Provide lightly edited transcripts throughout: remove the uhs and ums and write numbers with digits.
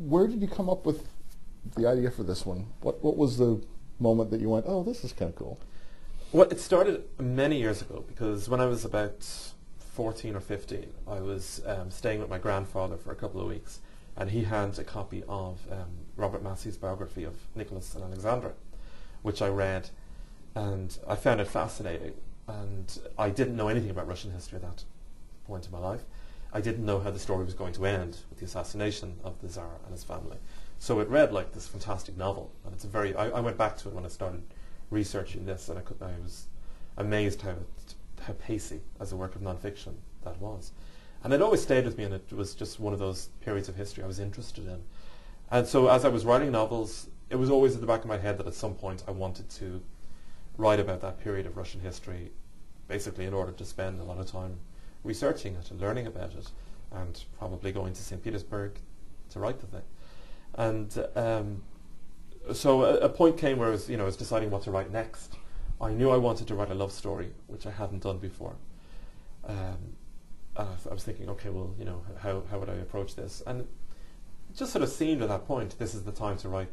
where did you come up with the idea for this one? What was the moment that you went, oh, this is kind of cool? Well, it started many years ago, because when I was about 14 or 15, I was staying with my grandfather for a couple of weeks, and he had a copy of Robert Massey's biography of Nicholas and Alexandra, which I read, and I found it fascinating. And I didn't know anything about Russian history at that point in my life. I didn't know how the story was going to end with the assassination of the Tsar and his family. So it read like this fantastic novel, and it's a very. I went back to it when I started researching this, and I was amazed how pacey as a work of non-fiction that was. And it always stayed with me, and it was just one of those periods of history I was interested in. And so as I was writing novels, it was always at the back of my head that at some point I wanted to write about that period of Russian history, basically in order to spend a lot of time researching it and learning about it, and probably going to St. Petersburg to write the thing. And so a point came where I was deciding what to write next. I knew I wanted to write a love story, which I hadn't done before. I was thinking, okay, well, how would I approach this? And it just sort of seemed at that point, this is the time to write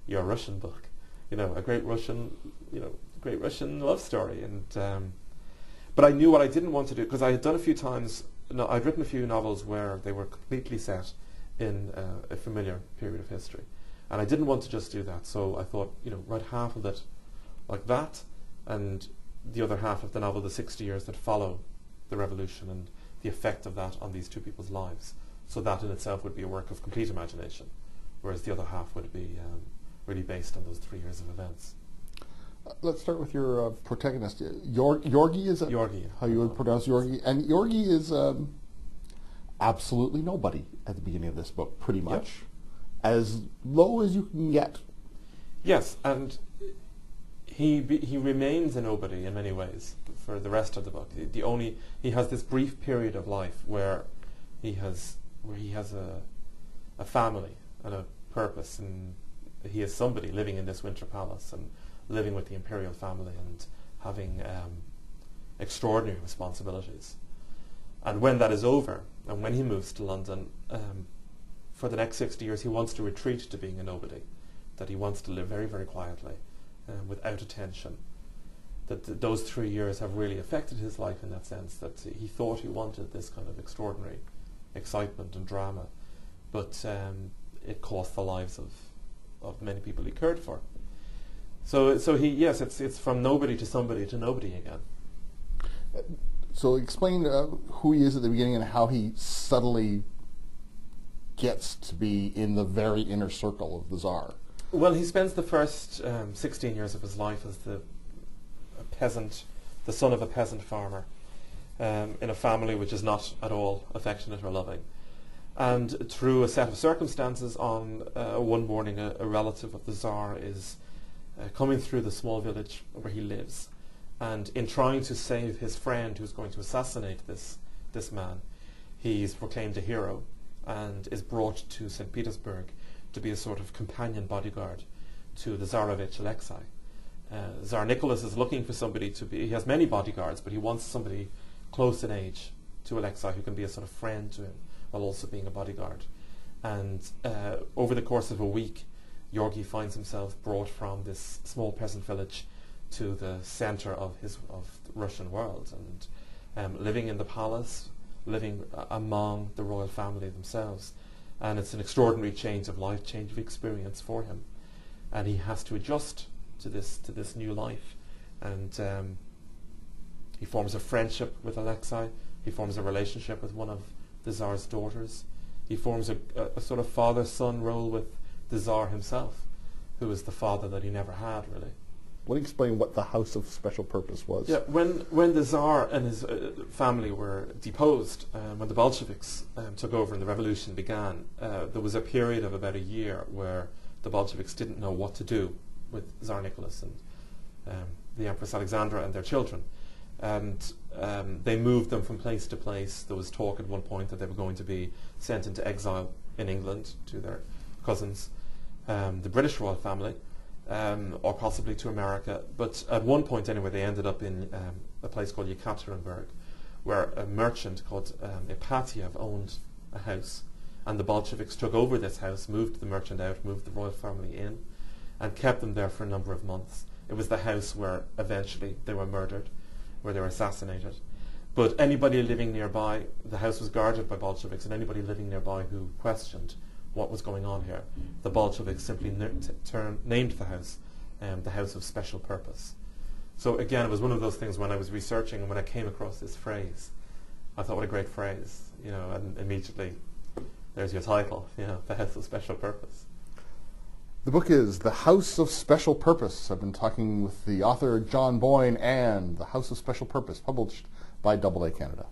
your Russian book, a great Russian love story. And but I knew what I didn't want to do, because I had done a few times. I'd written a few novels where they were completely set in a familiar period of history, and I didn't want to just do that. So I thought, write half of it like that, and the other half of the novel, the 60 years that follow the revolution and the effect of that on these two people's lives. So that in itself would be a work of complete imagination, whereas the other half would be really based on those 3 years of events. Let's start with your protagonist, Yorgi. Is that Yorgi, how you would pronounce Yorgi? And Yorgi is absolutely nobody at the beginning of this book, pretty much. Yep. As low as you can get. Yes, and he remains a nobody in many ways for the rest of the book. He has this brief period of life where he has a family and a purpose, and he is somebody living in this winter palace and living with the imperial family and having extraordinary responsibilities. And when that is over, and when he moves to London, for the next 60 years he wants to retreat to being a nobody, that he wants to live very, very quietly, without attention. That those 3 years have really affected his life in that sense, that he thought he wanted this kind of extraordinary excitement and drama, but it cost the lives of many people he cared for. So it's from nobody to somebody to nobody again. So explain who he is at the beginning and how he subtly gets to be in the very inner circle of the Tsar. Well, he spends the first 16 years of his life as a peasant, the son of a peasant farmer, in a family which is not at all affectionate or loving. And through a set of circumstances, on one morning a relative of the Tsar is coming through the small village where he lives, and in trying to save his friend who's going to assassinate this man, he's proclaimed a hero and is brought to St. Petersburg to be a sort of companion bodyguard to the Tsarevich Alexei. Tsar Nicholas is looking for somebody he has many bodyguards, but he wants somebody close in age to Alexei who can be a sort of friend to him while also being a bodyguard. And over the course of a week, Yorgi finds himself brought from this small peasant village to the center of the Russian world, and living in the palace, living among the royal family themselves. And it's an extraordinary change of life, change of experience for him. And he has to adjust to this new life. And he forms a friendship with Alexei. He forms a relationship with one of the Tsar's daughters. He forms a sort of father-son role with the Tsar himself, who is the father that he never had, really. Will you explain what the House of Special Purpose was? Yeah, when the Tsar and his family were deposed, when the Bolsheviks took over and the revolution began, there was a period of about a year where the Bolsheviks didn't know what to do with Tsar Nicholas and the Empress Alexandra and their children. And they moved them from place to place. There was talk at one point that they were going to be sent into exile in England to their cousins, the British royal family, or possibly to America. But at one point anyway, they ended up in a place called Yekaterinburg, where a merchant called Ipatiev owned a house, and the Bolsheviks took over this house, moved the merchant out, moved the royal family in, and kept them there for a number of months. It was the house where eventually they were murdered, where they were assassinated. But anybody living nearby, the house was guarded by Bolsheviks, and anybody living nearby who questioned what was going on here, the Bolsheviks simply named the House of Special Purpose. So again, it was one of those things when I was researching and when I came across this phrase, I thought, what a great phrase, and immediately there's your title, the House of Special Purpose. The book is The House of Special Purpose. I've been talking with the author John Boyne, and The House of Special Purpose, published by AA Canada.